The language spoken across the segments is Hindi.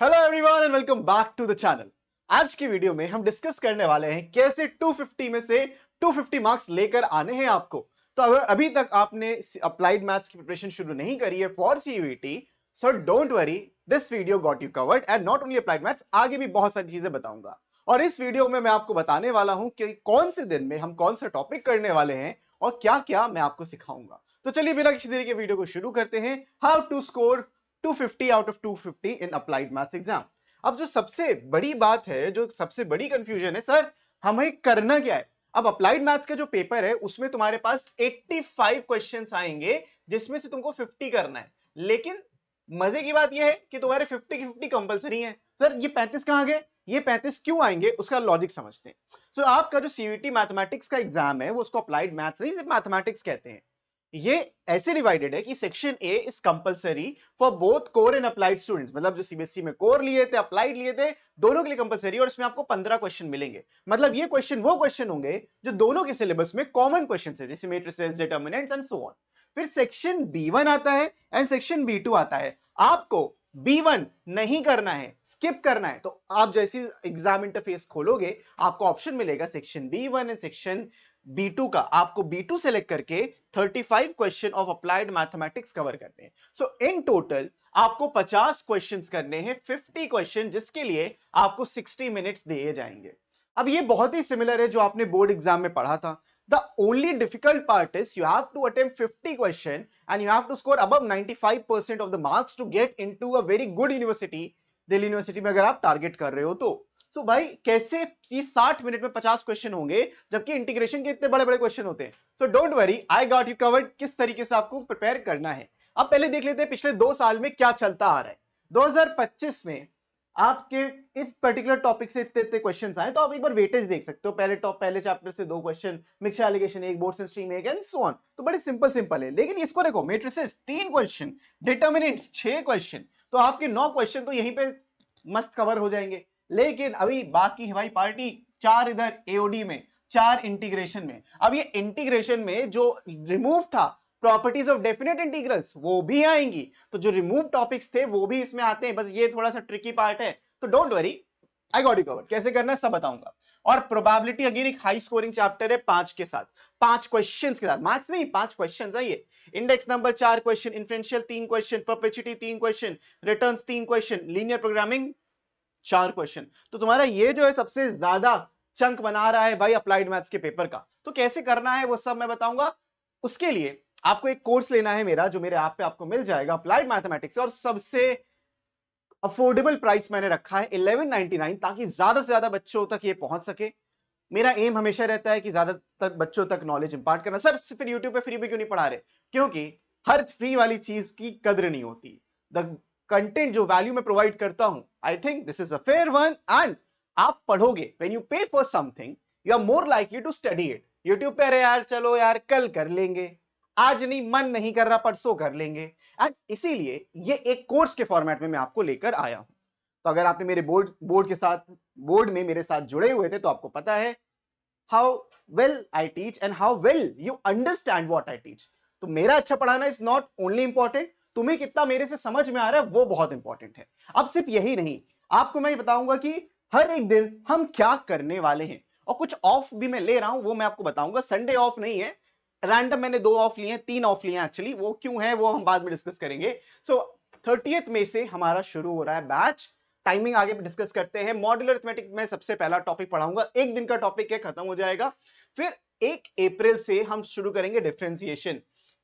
Hello everyone and welcome back to the channel. आज की वीडियो में हम डिस्कस करने वाले हैं कैसे 250 में से 250 मार्क्स लेकर आने हैं आपको। तो अगर अभी तक आपने अप्लाइड मैथ्स की प्रिपरेशन शुरू नहीं करी है for CUET, so don't worry, this video got you covered and not only applied maths, आगे भी बहुत सारी चीजें बताऊंगा। और इस वीडियो में मैं आपको बताने वाला हूं कि कौन से दिन में हम कौन सा टॉपिक करने वाले हैं और क्या क्या मैं आपको सिखाऊंगा। तो चलिए बिना किसी देरी के वीडियो को शुरू करते हैं। How to score 250 out of 250 in applied maths exam. अब जो सबसे बड़ी बात है, जो सबसे बड़ी कंफ्यूजन है, सर हमें करना क्या है। अब अप्लाइड मैथ्स का जो पेपर है उसमें तुम्हारे पास 85 क्वेश्चंस आएंगे जिसमें से तुमको 50 करना है। लेकिन मजे की बात यह है कि तुम्हारे 50 की 50 कंपलसरी है। सर ये 35 कहां गए, ये 35 क्यों आएंगे, उसका लॉजिक समझते हैं। सो आपका जो सीयूईटी मैथमेटिक्स का एग्जाम है वो उसको अप्लाइड मैथ्स नहीं सिर्फ मैथमेटिक्स कहते हैं। ये ऐसे डिवाइडेड है कि section A is compulsory for both core and applied students, मतलब जो सीबीएसई में कोर लिए थे अप्लाइड लिए थे दोनों के लिए कंपलसरी, और इसमें आपको 15 क्वेश्चन मिलेंगे। मतलब ये क्वेश्चन वो क्वेश्चन होंगे जो दोनों के सिलेबस में कॉमन क्वेश्चन है, जैसे matrices, determinants and so on. फिर सेक्शन बी1 आता है एंड सेक्शन बी2 आता है। आपको बी1 नहीं करना है, स्किप करना है, तो आप जैसे एग्जाम इंटरफेस खोलोगे आपको ऑप्शन मिलेगा सेक्शन बी1 एंड सेक्शन बी2 का। आपको बी2 सेलेक्ट करके 35 question of applied mathematics cover करने हैं। सो इन टोटल आपको 50 क्वेश्चंस करने हैं, 50 क्वेश्चन, जिसके लिए आपको 60 मिनट्स दिए जाएंगे। अब ये बहुत ही सिमिलर है जो आपने बोर्ड एग्जाम में पढ़ा था। The only difficult part is you have to attempt 50 question and you have to score above 95% of the marks to get into a very good university, Delhi university में अगर आप टारगेट कर रहे हो तो। सो भाई कैसे ये 60 मिनट में 50 क्वेश्चन होंगे जबकि इंटीग्रेशन के इतने बड़े बड़े क्वेश्चन होते हैं। So don't worry, I got you covered किस तरीके से आपको प्रिपेयर करना है। अब पहले देख लेते हैं पिछले 2 साल में क्या चलता आ रहा है। 2025 में आपके इस पर्टिकुलर टॉपिक से इतने इतने क्वेश्चंस आए, तो आप एक बार वेटेज देख सकते हो। पहले चैप्टर से 2 question, mixture allegation 1, boards and stream 1 and so on. तो बड़े सिंपल सिंपल है। लेकिन इसको देखो, मैट्रिसेस 3 क्वेश्चन, डिटरमिनेंट्स 6 क्वेश्चन, तो आपके 9 क्वेश्चन तो यहीं पे मस्त कवर हो जाएंगे। लेकिन अभी बाकी है भाई पार्टी, 4 इधर एओडी में, 4 इंटीग्रेशन में। अब ये इंटीग्रेशन में जो रिमूव था प्रॉपर्टीज ऑफ डेफिनेट इंटीग्रल्स वो भी आएंगी, तो जो रिमूव टॉपिक्स थे वो भी इसमें आते हैं। बस ये थोड़ा सा ट्रिकी पार्ट है, तो don't worry, I got you covered. कैसे करना है सब बताऊंगा। और प्रोबेबिलिटी अगेन एक हाई स्कोरिंग चैप्टर है 5 के साथ, 5 क्वेश्चंस के साथ, मार्क्स नहीं 5 क्वेश्चंस है ये। Index number 4 question, inferential 3 question, perpetuity 3 question, returns 3 question, linear programming 4 question. तो तुम्हारा ये जो है सबसे ज्यादा चंक बना रहा है भाई अप्लाइड मैथ्स के पेपर का। तो कैसे करना है वो सब मैं बताऊंगा। उसके लिए आपको एक कोर्स लेना है मेरा, जो मेरे ऐप पे आपको मिल जाएगा, अप्लाइड मैथमेटिक्स, और सबसे अफोर्डेबल प्राइस मैंने रखा है 1199, ताकि ज्यादा से ज्यादा बच्चों तक ये पहुंच सके। मेरा एम हमेशा रहता है कि ज्यादातर बच्चों तक नॉलेज इंपार्ट करना। सर फिर यूट्यूब पे फ्री भी क्यों नहीं पढ़ा रहे? क्योंकि हर फ्री वाली चीज की कद्र नहीं होती। द कंटेंट जो वैल्यू मैं प्रोवाइड करता हूं, I think this is a fair one, and आप पढ़ोगे, when you pay for something you are more likely to study it. YouTube पे अरे यार चलो यार कल कर लेंगे, आज नहीं, मन नहीं कर रहा, परसों कर लेंगे, एंड इसीलिए ये एक कोर्स के फॉर्मेट में मैं आपको लेकर आया हूं। तो अगर आपने मेरे बोर्ड में मेरे साथ जुड़े हुए थे तो आपको पता है how well I teach and how well you understand what I teach. तो मेरा अच्छा पढ़ाना इज नॉट ओनली इंपॉर्टेंट, तुम्हें कितना मेरे से समझ में आ रहा है वो बहुत इंपॉर्टेंट है। अब सिर्फ यही नहीं, आपको मैं बताऊंगा कि हर एक दिन हम क्या करने वाले हैं, और कुछ ऑफ भी मैं ले रहा हूं वो मैं आपको बताऊंगा। संडे ऑफ नहीं है, रैंडम मैंने 2 ऑफ लिए हैं, 3 ऑफ लिए हैं एक्चुअली, वो क्यों है वो हम बाद में डिस्कस करेंगे। सो 30th मई से हमारा शुरू हो रहा है बैच। टाइमिंग आगे डिस्कस करते हैं। मॉड्यूलर अरिथमेटिक में सबसे पहला टॉपिक पढ़ाऊंगा, एक दिन का टॉपिक है, खत्म हो जाएगा। फिर 1 अप्रैल से हम शुरू करेंगे differentiation,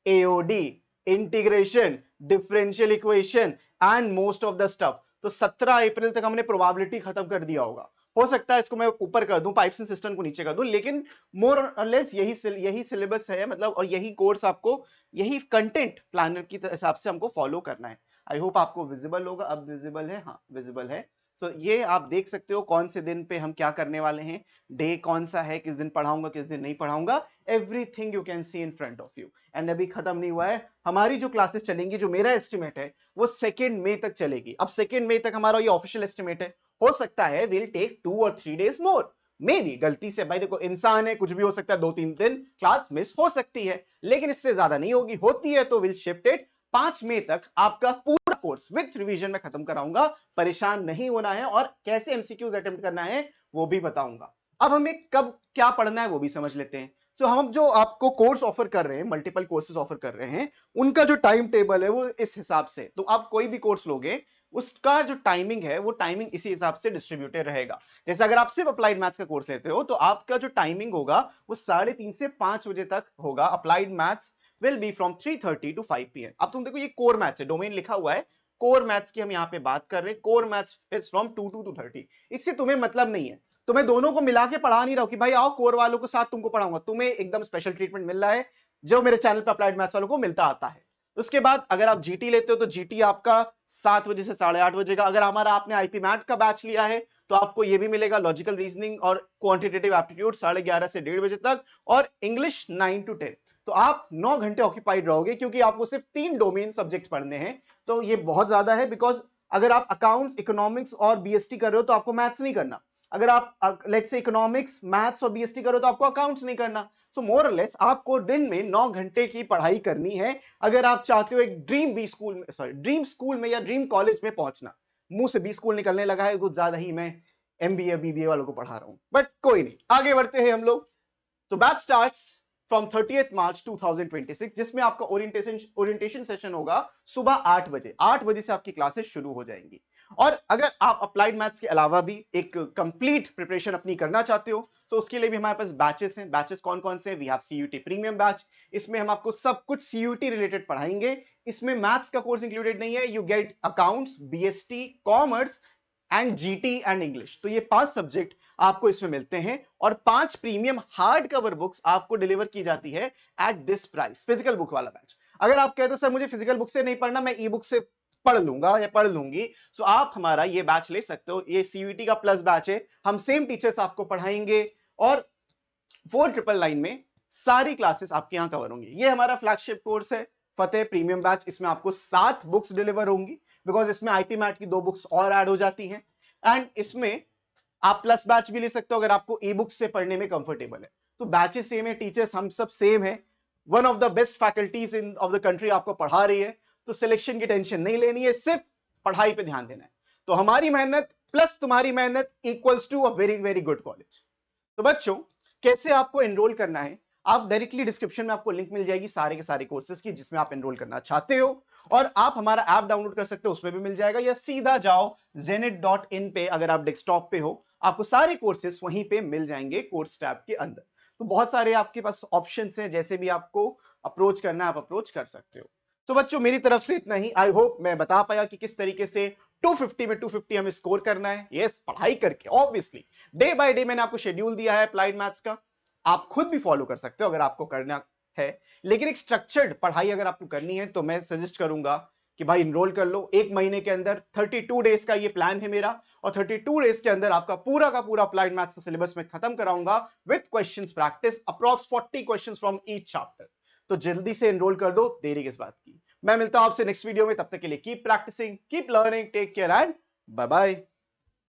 AOD, integration, differential equation and most of the stuff. तो 17 अप्रैल तक हमने प्रोबेबिलिटी खत्म कर दिया होगा। हो सकता है इसको मैं ऊपर कर दूं, पाइप्स एंड सिस्टम को नीचे कर दूं, लेकिन मोर और लेस यही सिलेबस है, मतलब, और यही कोर्स आपको, यही कंटेंट प्लानर की हिसाब से हमको फॉलो करना है। आई होप आपको विजिबल होगा। अब विजिबल है? हाँ विजिबल है। सो ये आप देख सकते हो कौन से दिन पे हम क्या करने वाले हैं, डे कौन सा है, किस दिन पढ़ाऊंगा किस दिन नहीं पढ़ाऊंगा, everything you can see in front of you. And अभी खत्म नहीं हुआ है, हमारी जो क्लासेस चलेंगी, जो मेरा एस्टिमेट है वो 2 मई तक चलेगी। अब 2 मई तक हमारा ये ऑफिशियल एस्टिमेट है, हो सकता है विल टेक 2 और 3 डेज मोर, मे बी गलती से, भाई देखो इंसान है, कुछ भी हो सकता है, 2-3 दिन क्लास मिस हो सकती है, लेकिन इससे ज्यादा नहीं होगी। होती है तो विल शिफ्ट इट 5 मई तक आपका पूरा कोर्स विथ रिवीजन में खत्म कराऊंगा, परेशान नहीं होना है, और कैसे एमसीक्यूज अटेम्प्ट करना है वो भी बताऊंगा। अब हमें कब क्या पढ़ना है वो भी समझ लेते हैं। सो हम जो आपको कोर्स ऑफर कर रहे हैं, मल्टीपल कोर्सेज ऑफर कर रहे हैं, उनका जो टाइम टेबल है वो इस हिसाब से, तो आप कोई भी कोर्स लोगे उसका जो टाइमिंग है वो टाइमिंग इसी हिसाब से डिस्ट्रीब्यूटेड रहेगा। जैसे अगर आप सिर्फ अप्लाइड मैथ्स का कोर्स लेते हो तो आपका जो टाइमिंग होगा वो 3:30 से 5 बजे तक होगा। Applied maths will be from 3:30 to 5 PM। अब तुम देखो ये कोर मैथ्स है, डोमेन लिखा हुआ है कोर मैथ्स की, हम यहाँ पे बात कर रहे हैं। Core maths is from 2 to 2:30। इससे तुम्हें मतलब नहीं है, तो मैं दोनों को मिला के पढ़ा नहीं रहा हूं कि भाई आओ कोर वालों को साथ तुमको पढ़ाऊंगा। तुम्हें एकदम स्पेशल ट्रीटमेंट मिल रहा है जो मेरे चैनल पे अप्लाइड मैथ्स वालों को मिलता आता है। उसके बाद अगर आप जीटी लेते हो तो जीटी आपका 7 बजे से 8:30 बजे का। अगर हमारा आपने आईपी मैथ का बैच लिया है तो आपको ये भी मिलेगा, लॉजिकल रीजनिंग और क्वांटिटेटिव एप्टीट्यूड 11:30 से 1:30 बजे तक, और इंग्लिश 9 to 10। तो आप 9 घंटे ऑक्यूपाइड रहोगे क्योंकि आपको सिर्फ 3 डोमेन सब्जेक्ट पढ़ने हैं। तो ये बहुत ज्यादा है, बिकॉज अगर आप अकाउंट्स, इकोनॉमिक्स और बीएसटी कर रहे हो तो आपको मैथ्स नहीं करना। अगर आप लेट्स से इकोनॉमिक्स, मैथ्स और बीएसटी करो तो आपको अकाउंट्स नहीं करना। सो मोर और लेस आपको दिन में 9 घंटे की पढ़ाई करनी है अगर आप चाहते हो एक ड्रीम स्कूल में या ड्रीम कॉलेज में पहुंचना। मुंह से बी स्कूल निकलने लगा है, कुछ ज्यादा ही मैं एमबीए बीबीए वालों को पढ़ा रहा हूं, बट कोई नहीं, आगे बढ़ते हैं हम लोग। तो batch starts from 30th March 2026, जिसमें आपका ओरिएंटेशन सेशन होगा सुबह 8 बजे। 8 बजे से आपकी क्लासेस शुरू हो जाएंगी। और अगर आप अप्लाइड मैथ्स के अलावा भी एक कंप्लीट प्रिपरेशन अपनी करना चाहते हो तो उसके लिए भी हमारे पास बैचेस हैं। बैचेस कौन कौन से हैं? We have CUT premium batch. इसमें हम आपको सब कुछ सीयूटी रिलेटेड पढ़ाएंगे। इसमें मैथ्स का कोर्स इंक्लूडेड नहीं है। You get accounts, BST, commerce and GT and English. तो ये 5 सब्जेक्ट आपको इसमें मिलते हैं, और 5 प्रीमियम हार्ड कवर बुक्स आपको डिलीवर की जाती है at this price. Physical book वाला बैच, अगर आप कहते हो सर मुझे फिजिकल बुक से नहीं पढ़ना, मैं ई बुक से पढ़ लूंगा या पढ़ लूंगी, तो आप हमारा ये बैच ले सकते हो। ये सीयूटी का प्लस बैच है, हम सेम टीचर्स आपको पढ़ाएंगे और 4999 में सारी क्लासेस आपके यहां कवर होंगी। ये हमारा फ्लैगशिप कोर्स है फतेह प्रीमियम बैच। इसमें आपको 7 बुक्स डिलीवर होंगी, बिकॉज इसमें आईपी मैट की 2 बुक्स और ऐड हो जाती हैं। एंड इसमें आप प्लस बैच भी ले सकते हो अगर आपको ई बुक से पढ़ने में कंफर्टेबल है। तो बैचेस सेम है, टीचर्स हम सब सेम है। One of the best faculties in of the country आपको पढ़ा रही है, तो सिलेक्शन की टेंशन नहीं लेनी है, सिर्फ पढ़ाई पे ध्यान देना है। तो हमारी मेहनत प्लस तुम्हारी मेहनत equals to a very very good college. तो बच्चों, कैसे आपको एनरोल करना है? आप डायरेक्टली डिस्क्रिप्शन में आपको लिंक मिल जाएगी सारे के सारे कोर्सेज की जिसमें आप एनरोल करना चाहते हो, और आप हमारा ऐप डाउनलोड कर सकते हो, उसमें भी मिल जाएगा, या सीधा जाओ zenit.in पे। अगर आप डेस्कटॉप पे हो आपको सारे कोर्सेज वहीं पे मिल जाएंगे कोर्स टैब के अंदर। तो बहुत सारे आपके पास ऑप्शंस हैं, जैसे भी आपको अप्रोच करना है आप अप्रोच कर सकते हो। तो बच्चों, मेरी तरफ से इतना ही। आई होप मैं बता पाया कि किस तरीके से 250 में 250 हमें स्कोर करना है। यस, पढ़ाई करके, ऑब्वियसली डे बाय डे मैंने आपको शेड्यूल दिया है अप्लाइड मैथ्स का, आप खुद भी फॉलो कर सकते हो अगर आपको करना है। लेकिन एक स्ट्रक्चर्ड पढ़ाई अगर आपको करनी है तो मैं सजेस्ट करूंगा कि भाई इनरोल कर लो। 1 महीने के अंदर 32 डेज का ये प्लान है मेरा, और 32 डेज के अंदर आपका पूरा का पूरा अप्लाइड मैथ्स का सिलेबस में खत्म कराऊंगा with questions practice, approx 40 questions from each chapter. तो जल्दी से एनरोल कर दो, देरी किस बात की। मैं मिलता हूं आपसे नेक्स्ट वीडियो में, तब तक के लिए keep practising, keep learning, take care and bye bye.